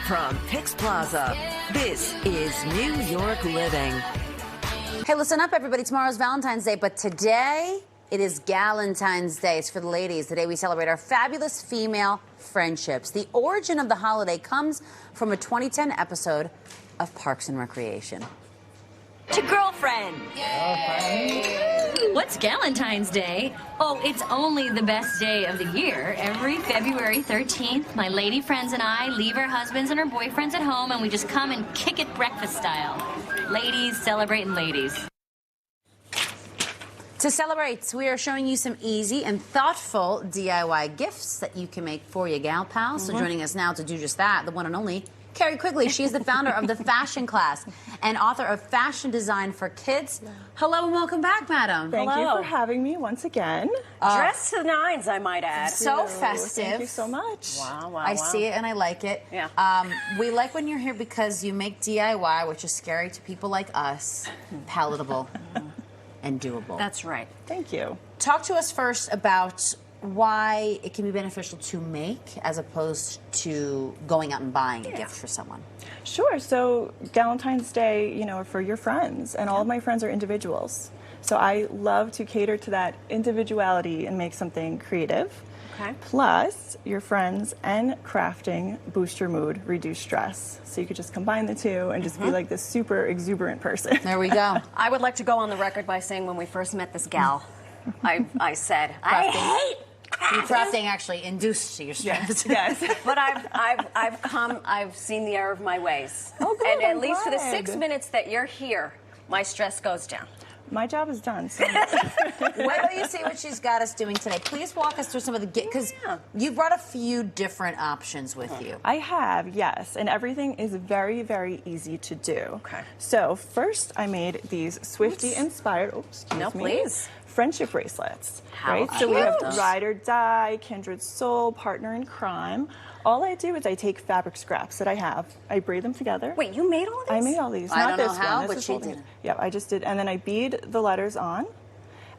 From PIX Plaza, this is New York Living. Hey, listen up, everybody. Tomorrow's Valentine's Day, but today it is Galentine's Day. It's for the ladies. Today we celebrate our fabulous female friendships. The origin of the holiday comes from a 2010 episode of Parks and Recreation. To girlfriend. What's Galentine's Day? Oh, it's only the best day of the year. Every February 13th, my lady friends and I leave our husbands and our boyfriends at home, and we just come and kick it breakfast style. Ladies celebrating ladies. To celebrate, we are showing you some easy and thoughtful DIY gifts that you can make for your gal pal. So joining us now to do just that, the one and only Kerri Quigley. She is the founder of the Fashion Class and author of Fashion Design for Kids. Hello and welcome back, madam. Thank you for having me once again. Dressed to the nines, I might add. So festive. Thank you so much. Wow, wow, I see it and I like it. Yeah. We like when you're here because you make DIY, which is scary to people like us, palatable and doable. That's right. Thank you. Talk to us first about why it can be beneficial to make as opposed to going out and buying a gift for someone. Sure. So Galentine's Day, you know, for your friends, and all of my friends are individuals. So I love to cater to that individuality and make something creative. Okay. Plus, your friends and crafting boost your mood, reduce stress. So you could just combine the two and just be like this super exuberant person. There we go. I would like to go on the record by saying when we first met this gal, I said, I hate Crafting actually induced your stress. Yes. But I've seen the error of my ways. Oh, good, and at I'm least for the glad. 6 minutes that you're here, my stress goes down. My job is done. So. Wait till you see what she's got us doing today. Please walk us through some of the because you brought a few different options with you. I have, yes, and everything is very, very easy to do. Okay. So first, I made these Swiftie-inspired. Oh, excuse No, me. please. Friendship bracelets. How right. So we have cute. ride or die, kindred soul, partner in crime. All I do is I take fabric scraps that I have, I braid them together. Wait, you made all of these? I made all these. I Not don't know this how, one. but This is she holding did. it. Yeah, I just did, and then I bead the letters on,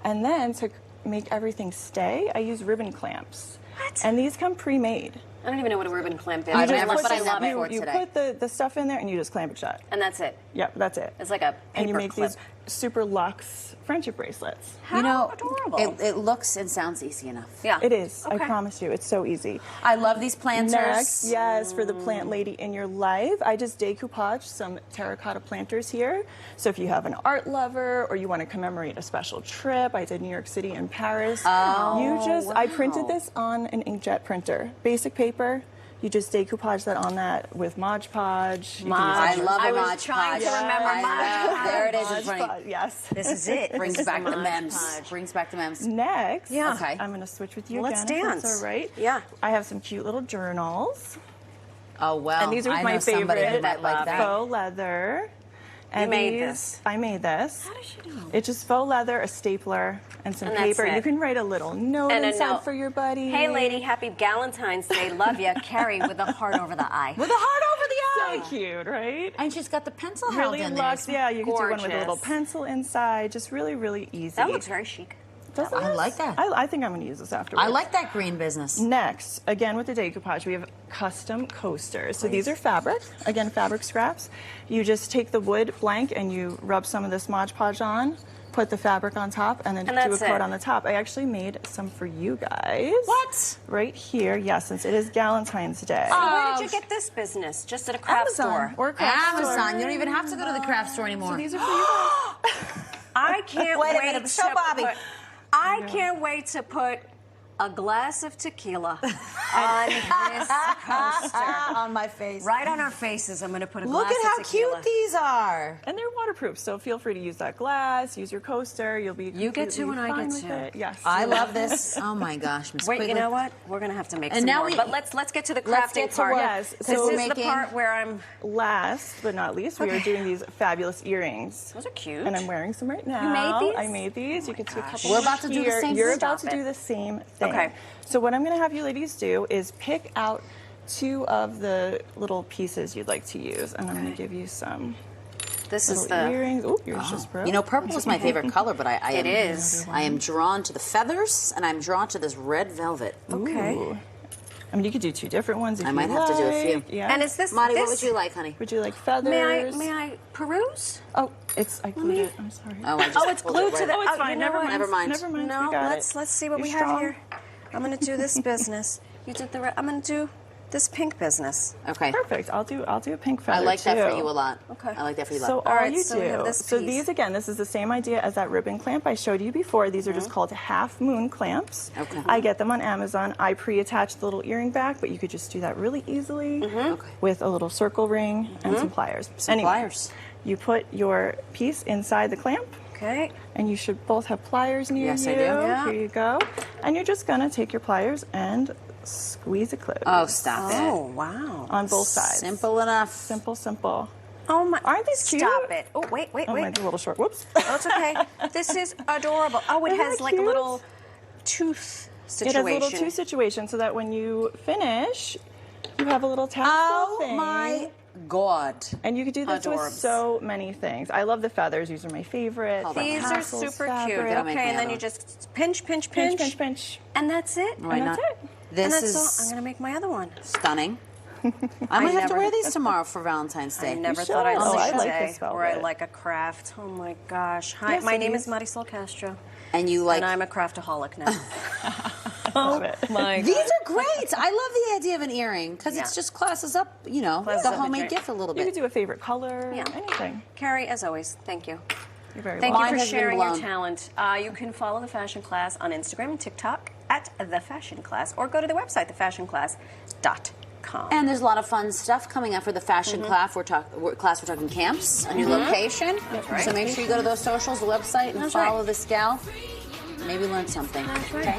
and then to make everything stay, I use ribbon clamps. What? And these come pre-made. I don't even know what a ribbon clamp is. I've You never just put put it the- in before you today. put the stuff in there and you just clamp it shut. And that's it. Yep, that's it. It's like a paper And you make clip. these super luxe friendship bracelets. How You know, adorable. it looks and sounds easy enough. Yeah. It is. I Okay. promise you. It's so easy. I love these planters. Next, yes, for the plant lady in your life, I just decoupage some terracotta planters here. So if you have an art lover or you want to commemorate a special trip, I did New York City and Paris. I printed this on an inkjet printer. Basic paper. You just decoupage that on that with Mod Podge. You can use I it- love a I was Mod trying to Podge. remember I Mod know. Podge. There it is in Mod front of Podge, you. yes. This is it. Brings This back is the Mod memes. Podge. Brings back the memes. Next, Yeah. Okay. I'm going to switch with you Let's again, if dance. that's all right. Yeah. I have some cute little journals. Oh, well. And these are I my know somebody who favorite might like that. faux leather. And made these- this. I made this. How does she know? It's just faux leather, a stapler, and some And that's paper. it. You can write a little note And a inside note. for your buddy. Hey, lady, happy Galentine's Day. Love ya, Kerri, with a heart over the eye. With a heart over the eye. So cute, right? And she's got the pencil held Really in there. luxe. Yeah, you can do one with a little gorgeous. pencil inside. Just really, really easy. That looks very chic. Doesn't I it? like that. I think I'm going to use this afterwards. I like that green business. Next, again with the decoupage, we have custom coasters. So these are fabric, again, fabric scraps. You just take the wood blank and you rub some of this Mod Podge on, put the fabric on top, and then And do a that's cord it. on the top. I actually made some for you guys. What? Right here, yes, since it is Galentine's Day. Where did you get this business? Just at a craft Amazon store? or a craft store. Amazon. You don't even have to go to the craft store anymore. So these are for you guys. I can't Wait a wait minute, show to Bobby. I can't wait to put a glass of tequila on this coaster. on my face. Right on our faces, I'm going to put a Look glass at how of tequila. cute these are. And they're waterproof, so feel free to use that glass, use your coaster. You'll be You get to completely and I fine get with to. it. Yes. I love this. Oh my gosh, Miss Wait, Quigley. you know what? We're going to have to make And some now more. we- But let's get to the Let's crafting get to part. work. Yes, This so is making- the part where I'm... Last but not least, we are doing these fabulous earrings. Those are cute. And I'm wearing some right now. You made these? I made these. You can see a couple. We're about to do the here. same You're thing. about to Stop do it. the same thing. Okay. So what I'm going to have you ladies do is pick out 2 of the little pieces you'd like to use, and I'm going to give you some This is little the... earrings. Oh, yours just broke. You know, purple is my favorite color, but I It am, is. I am drawn to the feathers, and I'm drawn to this red velvet. Okay. Ooh. I mean, you could do 2 different ones if I you might have to do a few. Yeah. And is this Monty, this, what would you like, honey? Would you like feathers? May I peruse? Oh, I glued it. I'm sorry. Oh, I just it's pulled glued it to the. Oh, it's oh, fine. you know Never what? mind. Never mind. Never mind. No, we got let's see what You're we strong. have here. I'm gonna do this business. You did the. I'm gonna do this pink business. Okay. Perfect. I'll do a pink feather I like that for too. you a lot. Okay. I like that for you a So lot. all right, you so we have do, this so piece. these again, this is the same idea as that ribbon clamp I showed you before. These are just called half moon clamps. Okay. I get them on Amazon. I pre-attach the little earring back, but you could just do that really easily Okay. with a little circle ring and some pliers. Some pliers. You put your piece inside the clamp. Okay. And you should both have pliers near Yes, you. I do. Yeah. Here you go. And you're just gonna take your pliers and squeeze it closed. Oh, stop Oh wow. On both sides. Simple enough. Simple, simple. Oh my. Aren't these cute? Stop it. Oh wait. Oh, mine's a little short. Whoops. Oh, it's okay. This is adorable. Oh, it Isn't has that like a cute? little tooth situation. It has a little tooth situation so that when you finish, you have a little tassel Oh thing. my God. And you could do this with Adorbs. so many things. I love the feathers. These are my favorite. Hold on. These are Tassels, super fabric. cute. Gotta make Okay, my and then other you one. just pinch, pinch, Pinch, pinch, pinch, pinch. and that's it. Why And not? that's it. And This that's is all. I'm gonna make my other one. stunning. I might have to never- wear these tomorrow for Valentine's Day. I never should. thought I'd Oh, see I a like day this where I velvet. like a craft. Oh my gosh. Hi, Yes, my it name is. is Marysol Castro, And you like. and I'm a craftaholic now. Love it. my These are great. I love the idea of an earring because Yeah. it's just classes up, you know, Classes the up the homemade drink. gift a little You could bit. do a favorite color, Yeah. anything. Kerri, as always, thank you. You're very Thank welcome. Mine you for has been sharing your blown. talent. You can follow The Fashion Class on Instagram and TikTok at The Fashion Class, or go to the website, thefashionclass.com. And there's a lot of fun stuff coming up for the fashion class. We're talking camps, a new location. So make sure you go to those socials, the website, and That's follow right. this gal. Maybe learn something. That's right. Okay?